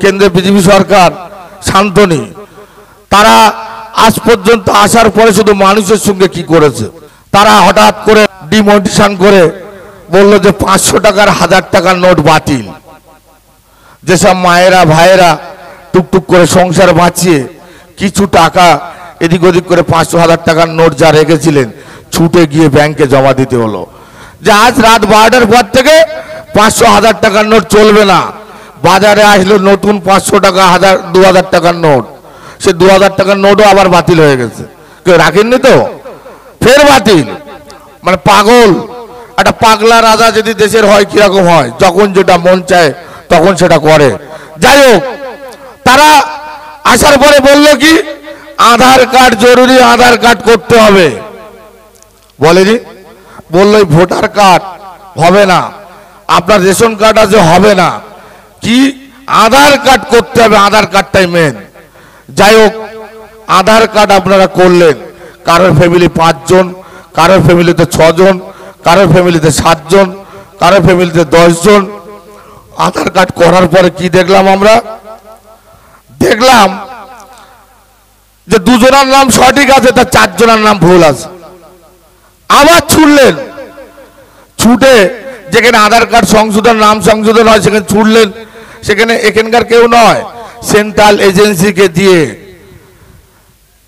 কেন্দ্রে বিজেপি সরকার শান্তনি, তারা আজ পর্যন্ত আসার পরে শুধু মানুষের সঙ্গে কি করেছে, তারা হঠাৎ করে ডিমোটিশন করে বলল যে 500 টাকার 1000 টাকার নোট বাতিল। যেসব মায়েরা ভাইয়েরা টুকটুক করে সংসার বাঁচিয়ে কিছু টাকা এদিক ওদিক করে 500-1000 টাকার নোট যা রেখেছিলেন ছুটে গিয়ে ব্যাংকে জমা দিতে হলো যে আজ রাত 12টার পর থেকে 500-1000 টাকার নোট চলবে না। বাজারে আসলো নতুন 500 টাকা 2000 টাকার নোট, সে 2000 টাকার নোটও আবার বাতিল হয়ে গেছে। কেউ রাখেননি তো, ফের বাতিল। মানে পাগল, একটা পাগলা রাজা যদি দেশের হয় কিরকম হয়, যখন যেটা মন চায় তখন সেটা করে। যাই হোক, তারা আসার পরে বললো কি আধার কার্ড জরুরি, আধার কার্ড করতে হবে। বলেনি, বললো ভোটার কার্ড হবে না, আপনার রেশন কার্ড আছে হবে না, কি আধার কার্ড করতে হবে, আধার কার্ডটাই মেন। যাই হোক, আধার কার্ড আপনারা করলেন। কারোর ফ্যামিলি 5 জন, কারোর ফ্যামিলিতে 6 জন, কারোর ফ্যামিলিতে 7 জন, কারোর ফ্যামিলিতে 10 জন। আধার কার্ড করার পরে কি দেখলাম আমরা, দেখলাম যে 2 জনের নাম সঠিক আছে, তার 4 জনের নাম ভুল আছে। আবার ছুটলেন, ছুটে যেখানে আধার কার্ড সংশোধন নাম সংশোধন হয় সেখানে ছুটলেন, সেখানে এখানকার কেউ নয়, সেন্ট্রাল এজেন্সিকে দিয়ে।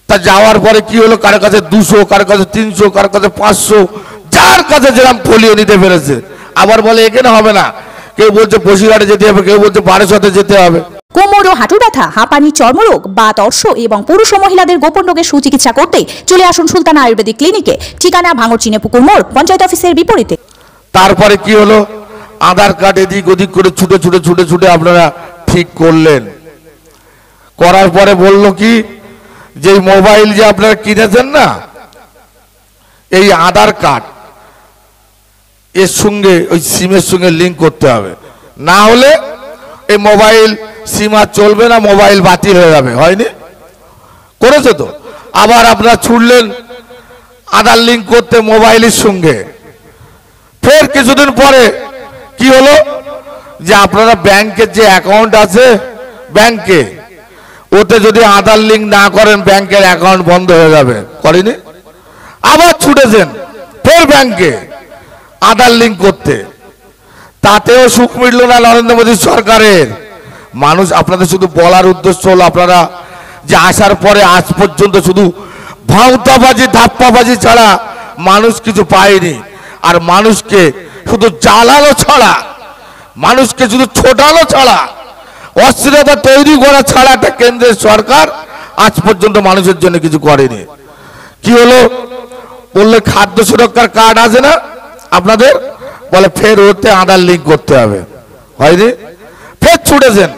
তা যাওয়ার পরে কি হলো, কারো কাছে 200, কারো কাছে 300, কারো কাছে 500, যার কাছে যেরকম ফলিও নিতে পেরেছে। আবার বলে এখানে হবে না, কেউ বলছে বসিরহাটে যেতে হবে, কেউ বলছে বারাসতে যেতে হবে। কোমর ও হাঁটুর ব্যথা, হাঁপানি, চর্মরোগ বা অর্শ এবং পুরুষ ও মহিলাদের গোপন রোগের সুচিকিৎসা করতে চলে আসুন সুলতানা আয়ুর্বেদিক ক্লিনিকে। ঠিকানা ভাঙড় পুকুর মোড়, পঞ্চায়েত অফিসের বিপরীতে। তারপরে কি হলো, আধার কার্ড এদিক ওদিক করে ছুটে ছুটে ছুটে ছুটে আপনারা ঠিক করলেন। করার পরে বলল কি যে মোবাইল যে আপনারা কিনেছেন না, এই আধার কার্ড এর সঙ্গে ওই সিমের সঙ্গে লিঙ্ক করতে হবে, না হলে এই মোবাইল সিম আর চলবে না, মোবাইল বাতিল হয়ে যাবে। হয়নি, করেছে তো। আবার আপনারা ছুটলেন আধার লিঙ্ক করতে মোবাইলের সঙ্গে। ফের কিছুদিন পরে কি হলো যে আপনারা ব্যাংকের যে অ্যাকাউন্ট আছে ব্যাংকে, ওতে যদি আধার লিঙ্ক না করেন ব্যাংকের অ্যাকাউন্ট বন্ধ হয়ে যাবে। করেনি, আবার ছুটেছেন ফের ব্যাংকে আধার লিঙ্ক করতে, তাতেও সুখ মিটল না নরেন্দ্র মোদী সরকারের। মানুষ, আপনাদের শুধু বলার উদ্দেশ্য হলো আপনারা যে আসার পরে আজ পর্যন্ত শুধু ভাউতাবাজি ধাপ্পাবাজি ছাড়া মানুষ কিছু পায়নি। আর মানুষকে শুধু জ্বালানো ছাড়া, মানুষকে শুধু ছোটানো ছাড়া, অস্থিরতা তৈরি করা ছাড়া একটা কেন্দ্রের সরকার আজ পর্যন্ত মানুষের জন্য কিছু করেনি। কি হলো, বললে খাদ্য সুরক্ষার কার্ড আছে না আপনাদের, বলে ফের ওতে আধার লিঙ্ক করতে হবে। হয়নি, ফের ছুটেছেন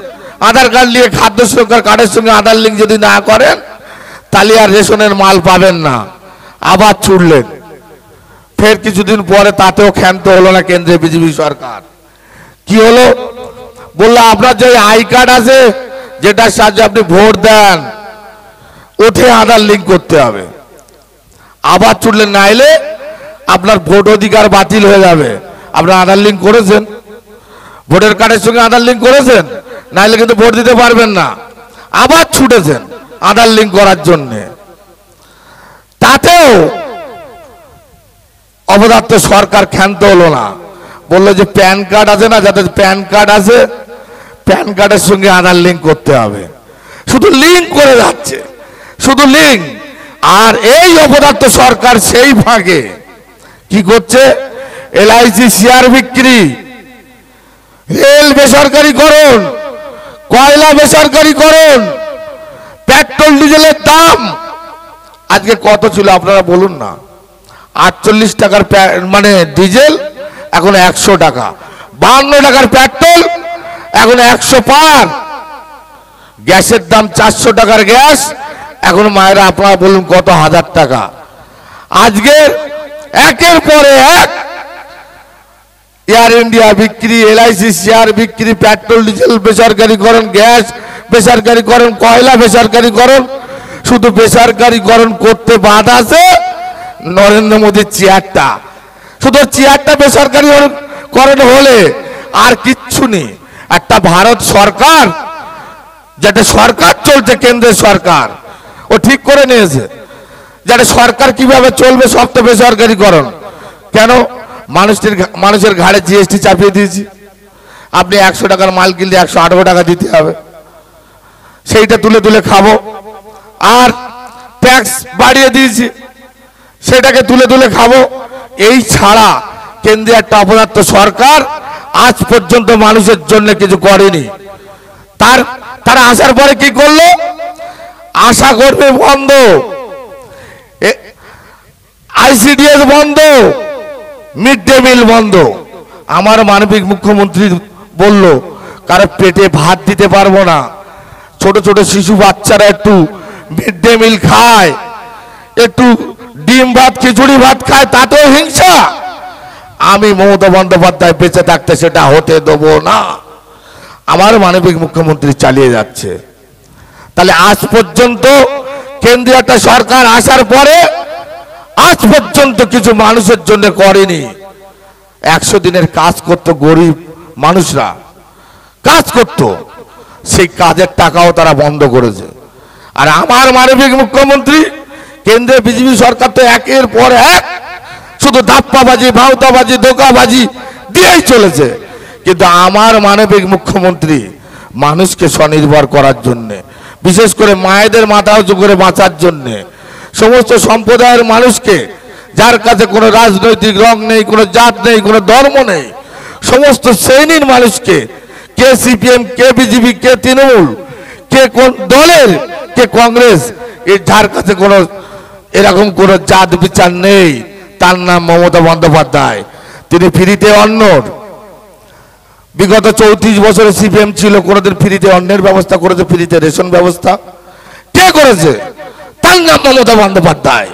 আধার কার্ড নিয়ে। খাদ্য সুরক্ষার কার্ডের সঙ্গে আধার লিঙ্ক যদি না করেন তাহলে আর রেশনের মাল পাবেন না। আবার ছুটলেন, ফের কিছুদিন পরে তাতেও ক্ষান্ত হলো না কেন্দ্রে বিজেপি সরকার। কি হলো, বললো আপনার যে আই কার্ড আছে যেটার সাহায্যে আপনি ভোট দেন, ওঠে আধার লিঙ্ক করতে হবে। আবার ছুটলেন, নাইলে আপনার ভোট অধিকার বাতিল হয়ে যাবে। আপনার আধার লিঙ্ক করেছেন, ভোটার কার্ডের সঙ্গে আধার লিঙ্ক করেছেন, নাইলে কিন্তু ভোট দিতে পারবেন না। আবার ছুটেছেন আধার লিঙ্ক করার জন্য। তাতেও অপদার্থ সরকার ক্ষান্ত হলো না, বললো যে প্যান কার্ড আছে না, যাদের প্যান কার্ড আছে প্যান কার্ডের সঙ্গে আধার লিঙ্ক করতে হবে। শুধু লিঙ্ক করে যাচ্ছে, শুধু লিঙ্ক। আর এই অপদার্থ সরকার সেই ভাগে কি করছে, এলআইসি শেয়ার বিক্রি, রেল বেসরকারীকরণ, কয়লা বেসরকারীকরণ, পেট্রোল ডিজেলের দাম আজকে কত ছিল আপনারা বলুন না। 48 টাকার মানে ডিজেল এখন 100 টাকা, 52 টাকার পেট্রোল এখন 100 পার। গ্যাসের দাম 400 টাকার গ্যাস এখন মায়েরা আপনারা বলুন কত হাজার টাকা। আজকে একের পরে এক এয়ার ইন্ডিয়া বিক্রি, এলআইসি শেয়ার বিক্রি, পেট্রোল ডিজেল বেসরকারীকরণ, গ্যাস বেসরকারীকরণ, কয়লা বেসরকারীকরণ। শুধু বেসরকারীকরণ করতে বাদ আছে নরেন্দ্র মোদীর চেয়ারটা। শুধু চেয়ারটা বেসরকারীকরণ হলে আর কিচ্ছু নেই। একটা ভারত সরকার যেটা সরকার চলছে, কেন্দ্রের সরকার ও ঠিক করে নিয়েছে যেটা সরকার কিভাবে চলবে, সব তো বেসরকারিকরণ। কেন? মানুষের ঘাড়ে জিএসটি চাপিয়ে দিয়েছি। আপনি 100 টাকার মাল কিনলে 118 টাকা দিতে হবে, সেইটা তুলে তুলে খাবো। আর ট্যাক্স বাড়িয়ে দিয়েছি, সেটাকে তুলে তুলে খাবো। এই ছাড়া কেন্দ্রে একটা অপদার্থ সরকার আজ পর্যন্ত মানুষের জন্য কিছু করেনি। তারা আসার পরে কি করলো? আশা করবে বন্ধ, আইসিডিএস বন্ধ, মিড ডে মিল বন্ধ। আমার মানবিক মুখ্যমন্ত্রী বলল, কারো পেটে ভাত দিতে পারবো না, ছোট ছোট শিশু বাচ্চারা একটু মিড ডে মিল খায়, একটু ডিম ভাত খিচুড়ি ভাত খায়, তাতেও হিংসা। আমি মমতা বন্দ্যোপাধ্যায় বেঁচে থাকতে সেটা হতে দেবো না। আমার মানবিক মুখ্যমন্ত্রী চালিয়ে যাচ্ছে। তাহলে আজ পর্যন্ত কেন্দ্রীয় একটা সরকার আসার পরে আজ পর্যন্ত কিছু মানুষের জন্য করেনি। 100 দিনের কাজ করত, গরিব মানুষরা কাজ করত, সেই কাজের টাকাও তারা বন্ধ করেছে। আর আমার মানবিক মুখ্যমন্ত্রী, কেন্দ্রে বিজেপি সরকার তো একের পর এক শুধু ধাপ্পাবাজি, ভাওতাবাজি, ধোকাবাজি দিয়েই চলেছে। কিন্তু আমার মানবিক মুখ্যমন্ত্রী মানুষকে স্বনির্ভর করার জন্য, বিশেষ করে মায়েদের মাথা উঁচু করে বাঁচার জন্য, সমস্ত সম্প্রদায়ের মানুষকে, যার কাছে কোনো রাজনৈতিক রং নেই, কোনো জাত নেই, কোনো ধর্ম নেই, সমস্ত শ্রেণীর মানুষকে, কে সিপিএম, কে বিজেপি, কে তৃণমূল, কে কোন দলের, কে কংগ্রেস, এই যার কাছে কোনো এরকম কোনো জাত বিচার নেই, তার নাম মমতা বন্দ্যোপাধ্যায়। তিনি ফ্রিতে অন্নর, বিগত 34 বছরে সিপিএম ছিল, কোনোদিন ফ্রিতে অন্নের ব্যবস্থা করেছে? ফ্রিতে রেশন ব্যবস্থা কে করেছে? তার নাম মমতা বন্দ্যোপাধ্যায়।